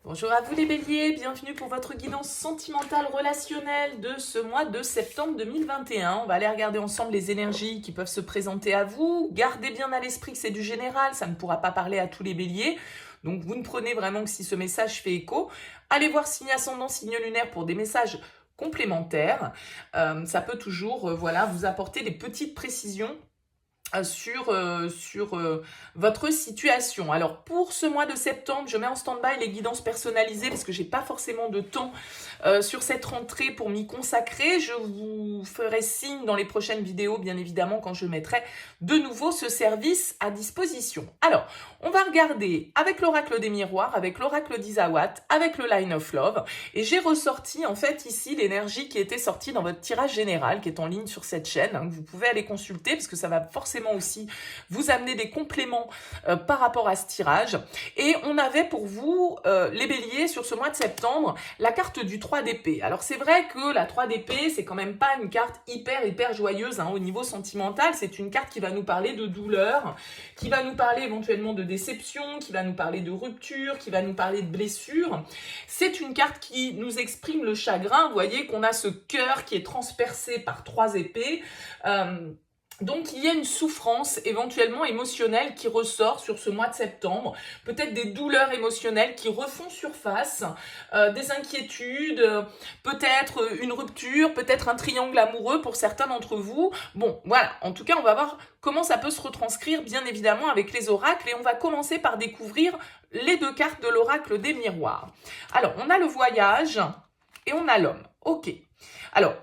Bonjour à vous les béliers, bienvenue pour votre guidance sentimentale relationnelle de ce mois de septembre 2021. On va aller regarder ensemble les énergies qui peuvent se présenter à vous. Gardez bien à l'esprit que c'est du général, ça ne pourra pas parler à tous les béliers. Donc vous ne prenez vraiment que si ce message fait écho. Allez voir signe ascendant, signe lunaire pour des messages complémentaires. Ça peut toujours voilà, vous apporter des petites précisions sur votre situation. Alors pour ce mois de septembre, je mets en stand-by les guidances personnalisées parce que j'ai pas forcément de temps sur cette rentrée pour m'y consacrer. Je vous ferai signe dans les prochaines vidéos, bien évidemment, quand je mettrai de nouveau ce service à disposition. Alors, on va regarder avec l'oracle des miroirs, avec l'oracle d'Isawat, avec le Line of Love, et j'ai ressorti en fait ici l'énergie qui était sortie dans votre tirage général, qui est en ligne sur cette chaîne, hein, que vous pouvez aller consulter parce que ça va forcément aussi vous amener des compléments par rapport à ce tirage. Et on avait pour vous, les béliers, sur ce mois de septembre, la carte du 3 d'épée. Alors c'est vrai que la 3 d'épée, c'est quand même pas une carte hyper joyeuse hein, au niveau sentimental. C'est une carte qui va nous parler de douleur, qui va nous parler éventuellement de déception, qui va nous parler de rupture, qui va nous parler de blessure. C'est une carte qui nous exprime le chagrin. Vous voyez qu'on a ce cœur qui est transpercé par 3 épées. Donc, il y a une souffrance éventuellement émotionnelle qui ressort sur ce mois de septembre, peut-être des douleurs émotionnelles qui refont surface, des inquiétudes, peut-être une rupture, peut-être un triangle amoureux pour certains d'entre vous. Bon, voilà, en tout cas, on va voir comment ça peut se retranscrire, bien évidemment, avec les oracles, et on va commencer par découvrir les deux cartes de l'oracle des miroirs. Alors, on a le voyage et on a l'homme. Ok. Alors,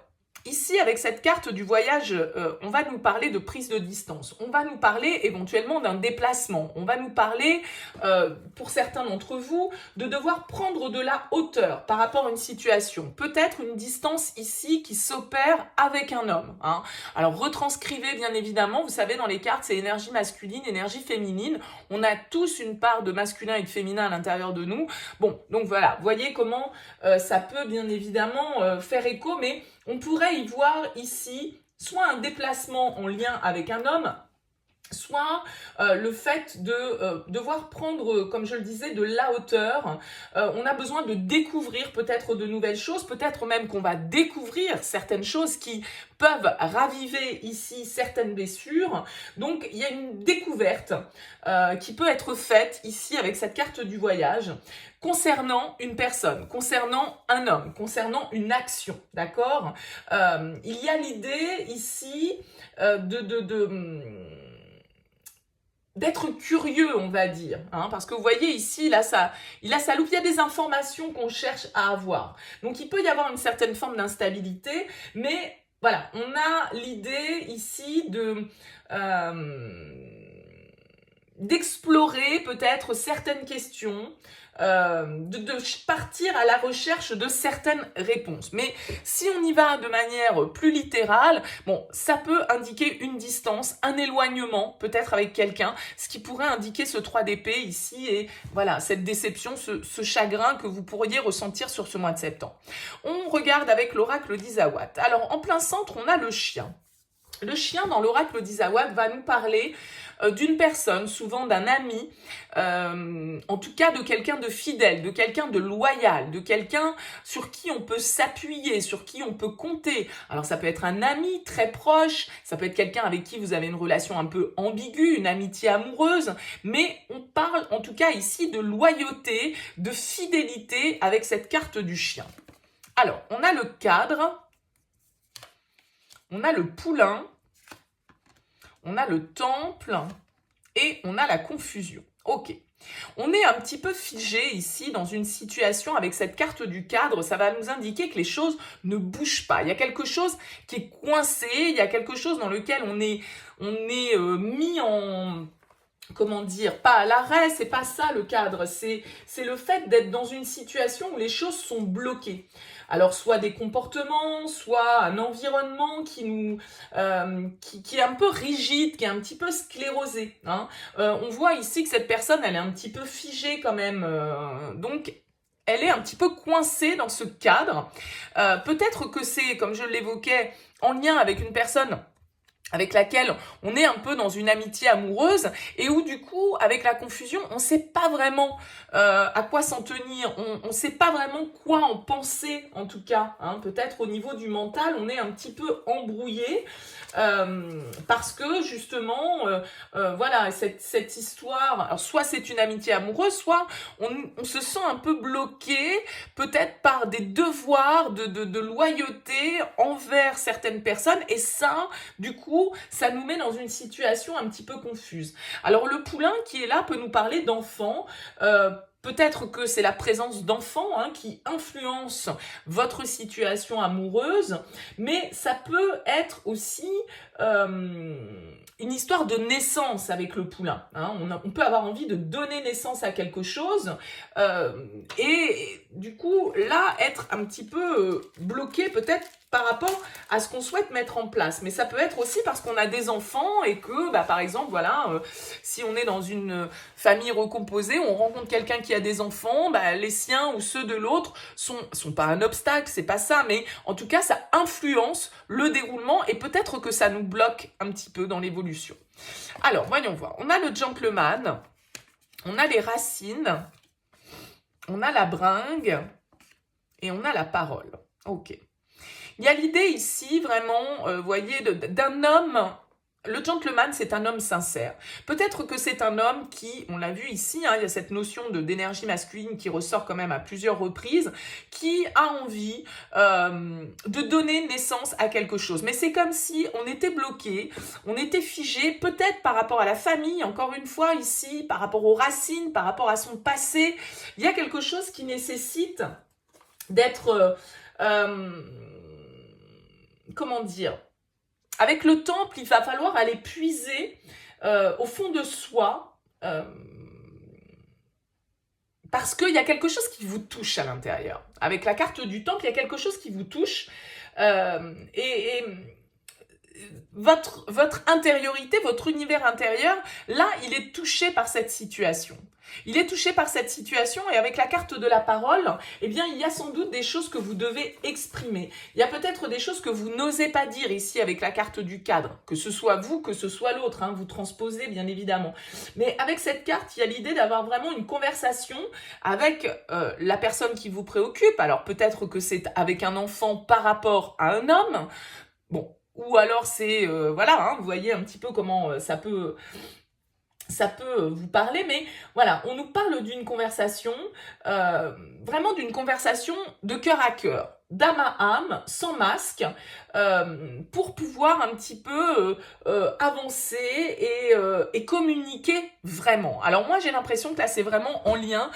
ici, avec cette carte du voyage, on va nous parler de prise de distance. On va nous parler éventuellement d'un déplacement. On va nous parler, pour certains d'entre vous, de devoir prendre de la hauteur par rapport à une situation. Peut-être une distance ici qui s'opère avec un homme. Hein. Alors, retranscrivez bien évidemment. Vous savez, dans les cartes, c'est énergie masculine, énergie féminine. On a tous une part de masculin et de féminin à l'intérieur de nous. Bon, donc voilà. Voyez comment ça peut bien évidemment faire écho, mais on pourrait y voir ici soit un déplacement en lien avec un homme, soit le fait de devoir prendre, comme je le disais, de la hauteur. On a besoin de découvrir peut-être de nouvelles choses, peut-être même qu'on va découvrir certaines choses qui peuvent raviver ici certaines blessures. Donc, il y a une découverte qui peut être faite ici avec cette carte du voyage concernant une personne, concernant un homme, concernant une action, d'accord. Il y a l'idée ici d'être curieux, on va dire, hein, parce que vous voyez ici, il a sa loupe, il y a des informations qu'on cherche à avoir. Donc, il peut y avoir une certaine forme d'instabilité, mais voilà, on a l'idée ici d'explorer peut-être certaines questions, de partir à la recherche de certaines réponses. Mais si on y va de manière plus littérale, bon, ça peut indiquer une distance, un éloignement peut-être avec quelqu'un, ce qui pourrait indiquer ce 3 d'épée ici et voilà, cette déception, ce chagrin que vous pourriez ressentir sur ce mois de septembre. On regarde avec l'oracle d'Isawat. Alors, en plein centre, on a le chien. Le chien, dans l'oracle d'Isawat, va nous parler d'une personne, souvent d'un ami, en tout cas de quelqu'un de fidèle, de quelqu'un de loyal, de quelqu'un sur qui on peut s'appuyer, sur qui on peut compter. Alors ça peut être un ami très proche, ça peut être quelqu'un avec qui vous avez une relation un peu ambiguë, une amitié amoureuse, mais on parle en tout cas ici de loyauté, de fidélité avec cette carte du chien. Alors, on a le cadre, on a le poulain, on a le temple et on a la confusion. Ok. On est un petit peu figé ici dans une situation avec cette carte du cadre. Ça va nous indiquer que les choses ne bougent pas. Il y a quelque chose qui est coincé. Il y a quelque chose dans lequel on est mis en... Comment dire, pas à l'arrêt, c'est pas ça le cadre, c'est le fait d'être dans une situation où les choses sont bloquées. Alors soit des comportements, soit un environnement qui est un peu rigide, qui est un petit peu sclérosé. Hein. On voit ici que cette personne, elle est un petit peu figée quand même, donc elle est un petit peu coincée dans ce cadre. Peut-être que c'est, comme je l'évoquais, en lien avec une personne avec laquelle on est un peu dans une amitié amoureuse et où du coup, avec la confusion, on ne sait pas vraiment à quoi s'en tenir, on ne sait pas vraiment quoi en penser en tout cas. Hein. Peut-être au niveau du mental, on est un petit peu embrouillé parce que justement, voilà, cette histoire, alors soit c'est une amitié amoureuse, soit on se sent un peu bloqué, peut-être par des devoirs de loyauté envers certaines personnes et ça, du coup, ça nous met dans une situation un petit peu confuse. Alors le poulain qui est là peut nous parler d'enfants, peut-être que c'est la présence d'enfants qui influence votre situation amoureuse, mais ça peut être aussi une histoire de naissance avec le poulain. Hein. On peut avoir envie de donner naissance à quelque chose et du coup, là, être un petit peu bloqué peut-être par rapport à ce qu'on souhaite mettre en place. Mais ça peut être aussi parce qu'on a des enfants et que, par exemple, voilà, si on est dans une famille recomposée, on rencontre quelqu'un qui a des enfants, les siens ou ceux de l'autre sont pas un obstacle, c'est pas ça, mais en tout cas, ça influence le déroulement et peut-être que ça nous bloque un petit peu dans l'évolution. Alors, voyons voir. On a le gentleman, on a les racines, on a la bringue et on a la parole. Ok. Il y a l'idée ici, vraiment, voyez, d'un homme. Le gentleman, c'est un homme sincère. Peut-être que c'est un homme qui, on l'a vu ici, il y a cette notion d'énergie masculine qui ressort quand même à plusieurs reprises, qui a envie de donner naissance à quelque chose. Mais c'est comme si on était bloqué, on était figé, peut-être par rapport à la famille, encore une fois ici, par rapport aux racines, par rapport à son passé. Il y a quelque chose qui nécessite d'être... comment dire, avec le temple, il va falloir aller puiser au fond de soi parce qu'il y a quelque chose qui vous touche à l'intérieur. Avec la carte du temple, il y a quelque chose qui vous touche et votre intériorité, votre univers intérieur, là, il est touché par cette situation. Il est touché par cette situation et avec la carte de la parole, eh bien, il y a sans doute des choses que vous devez exprimer. Il y a peut-être des choses que vous n'osez pas dire ici avec la carte du cadre, que ce soit vous, que ce soit l'autre, vous transposez bien évidemment. Mais avec cette carte, il y a l'idée d'avoir vraiment une conversation avec la personne qui vous préoccupe. Alors peut-être que c'est avec un enfant par rapport à un homme, bon, ou alors c'est, voilà, vous voyez un petit peu comment ça peut vous parler, mais voilà, on nous parle d'une conversation, vraiment d'une conversation de cœur à cœur, d'âme à âme, sans masque, pour pouvoir un petit peu avancer et communiquer vraiment. Alors moi, j'ai l'impression que là, c'est vraiment en lien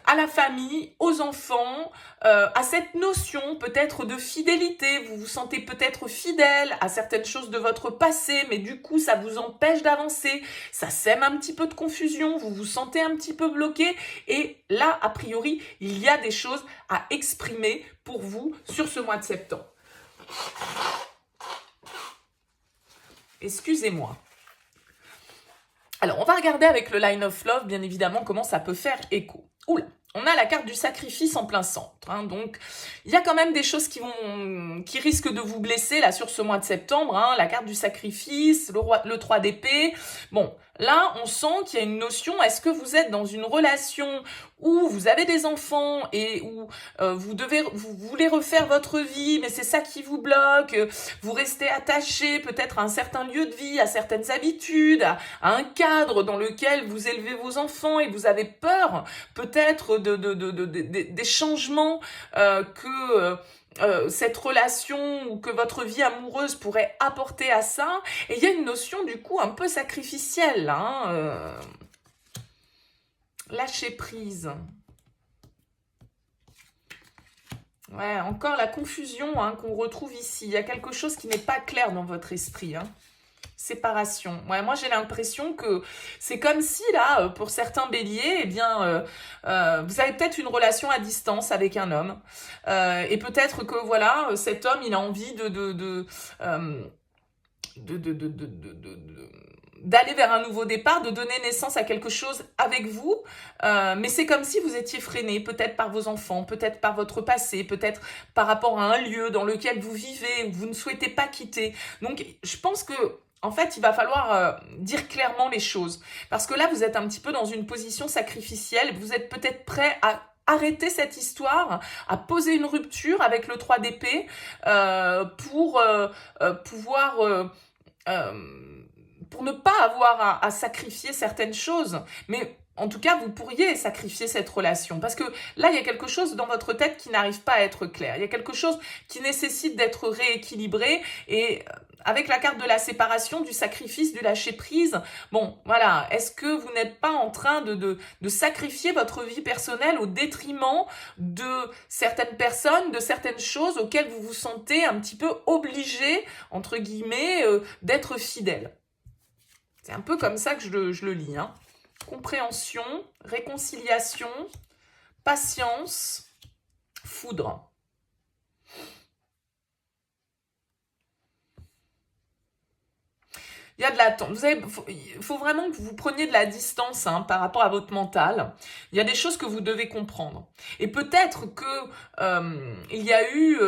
à la famille, aux enfants, à cette notion peut-être de fidélité. Vous vous sentez peut-être fidèle à certaines choses de votre passé, mais du coup, ça vous empêche d'avancer. Ça sème un petit peu de confusion, vous vous sentez un petit peu bloqué. Et là, a priori, il y a des choses à exprimer pour vous sur ce mois de septembre. Excusez-moi. Alors, on va regarder avec le Line of Love, bien évidemment, comment ça peut faire écho. Oula, on a la carte du sacrifice en plein centre. Donc, il y a quand même des choses qui risquent de vous blesser là sur ce mois de septembre. La carte du sacrifice, le 3 d'épée. Bon, là, on sent qu'il y a une notion. Est-ce que vous êtes dans une relation où vous avez des enfants et où vous voulez refaire votre vie, mais c'est ça qui vous bloque. Vous restez attaché peut-être à un certain lieu de vie, à certaines habitudes, à un cadre dans lequel vous élevez vos enfants et vous avez peur peut-être des changements que cette relation ou que votre vie amoureuse pourrait apporter à ça. Et il y a une notion du coup un peu sacrificielle. Lâcher prise. Ouais, encore la confusion qu'on retrouve ici. Il y a quelque chose qui n'est pas clair dans votre esprit. Séparation. Ouais, moi j'ai l'impression que c'est comme si là, pour certains béliers, eh bien, vous avez peut-être une relation à distance avec un homme. Et peut-être que voilà, cet homme, il a envie d'aller vers un nouveau départ, de donner naissance à quelque chose avec vous, mais c'est comme si vous étiez freiné, peut-être par vos enfants, peut-être par votre passé, peut-être par rapport à un lieu dans lequel vous vivez, ou vous ne souhaitez pas quitter. Donc, je pense que en fait, il va falloir dire clairement les choses. Parce que là, vous êtes un petit peu dans une position sacrificielle. Vous êtes peut-être prêt à arrêter cette histoire, à poser une rupture avec le 3 d'épée pour pouvoir... pour ne pas avoir à sacrifier certaines choses. Mais en tout cas, vous pourriez sacrifier cette relation. Parce que là, il y a quelque chose dans votre tête qui n'arrive pas à être clair. Il y a quelque chose qui nécessite d'être rééquilibré. Et avec la carte de la séparation, du sacrifice, du lâcher-prise, bon, voilà. Est-ce que vous n'êtes pas en train de sacrifier votre vie personnelle au détriment de certaines personnes, de certaines choses auxquelles vous vous sentez un petit peu obligé, entre guillemets, d'être fidèle? C'est un peu comme ça que je le lis, hein. Compréhension, réconciliation, patience, foudre. Il y a de l'attente. Il faut vraiment que vous preniez de la distance par rapport à votre mental. Il y a des choses que vous devez comprendre. Et peut-être que il y a eu...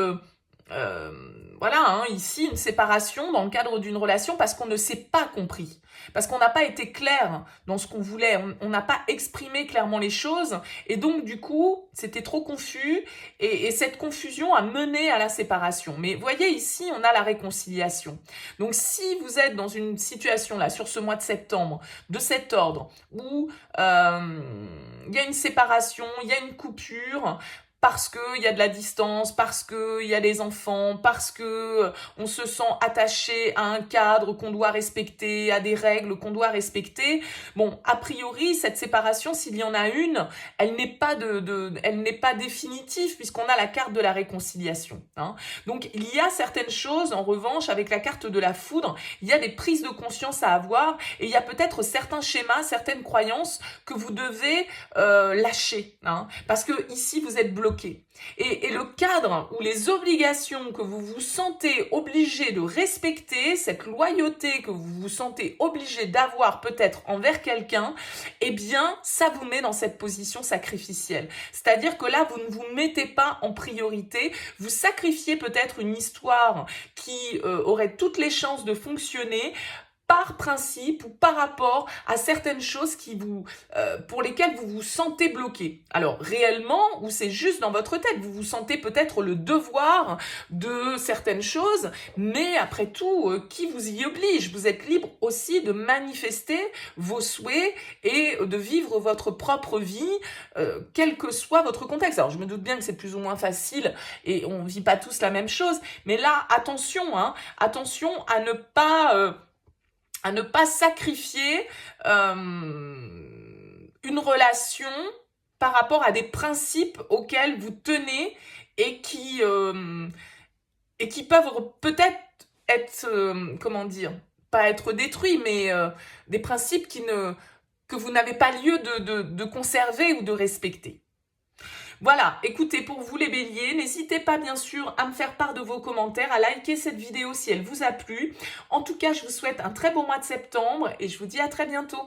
voilà, ici, une séparation dans le cadre d'une relation parce qu'on ne s'est pas compris. Parce qu'on n'a pas été clair dans ce qu'on voulait. On n'a pas exprimé clairement les choses. Et donc, du coup, c'était trop confus. Et cette confusion a mené à la séparation. Mais voyez, ici, on a la réconciliation. Donc, si vous êtes dans une situation, là, sur ce mois de septembre, de cet ordre, où il y a une séparation, il y a une coupure, parce qu'il y a de la distance, parce qu'il y a des enfants, parce que on se sent attaché à un cadre qu'on doit respecter, à des règles qu'on doit respecter. Bon, a priori, cette séparation, s'il y en a une, elle n'est pas elle n'est pas définitive puisqu'on a la carte de la réconciliation. Donc, il y a certaines choses, en revanche, avec la carte de la foudre, il y a des prises de conscience à avoir et il y a peut-être certains schémas, certaines croyances que vous devez lâcher. Parce que ici, vous êtes bloqué. Et le cadre ou les obligations que vous vous sentez obligé de respecter, cette loyauté que vous vous sentez obligé d'avoir peut-être envers quelqu'un, eh bien, ça vous met dans cette position sacrificielle. C'est-à-dire que là, vous ne vous mettez pas en priorité, vous sacrifiez peut-être une histoire qui aurait toutes les chances de fonctionner par principe ou par rapport à certaines choses pour lesquelles vous vous sentez bloqué. Alors réellement, ou c'est juste dans votre tête, vous vous sentez peut-être le devoir de certaines choses, mais après tout, qui vous y oblige? Vous êtes libre aussi de manifester vos souhaits et de vivre votre propre vie, quel que soit votre contexte. Alors je me doute bien que c'est plus ou moins facile et on ne vit pas tous la même chose, mais là, attention, attention à ne pas sacrifier une relation par rapport à des principes auxquels vous tenez et qui peuvent peut-être être, comment dire, pas être détruits, mais des principes que vous n'avez pas lieu de conserver ou de respecter. Voilà, écoutez, pour vous les béliers, n'hésitez pas bien sûr à me faire part de vos commentaires, à liker cette vidéo si elle vous a plu. En tout cas, je vous souhaite un très bon mois de septembre et je vous dis à très bientôt.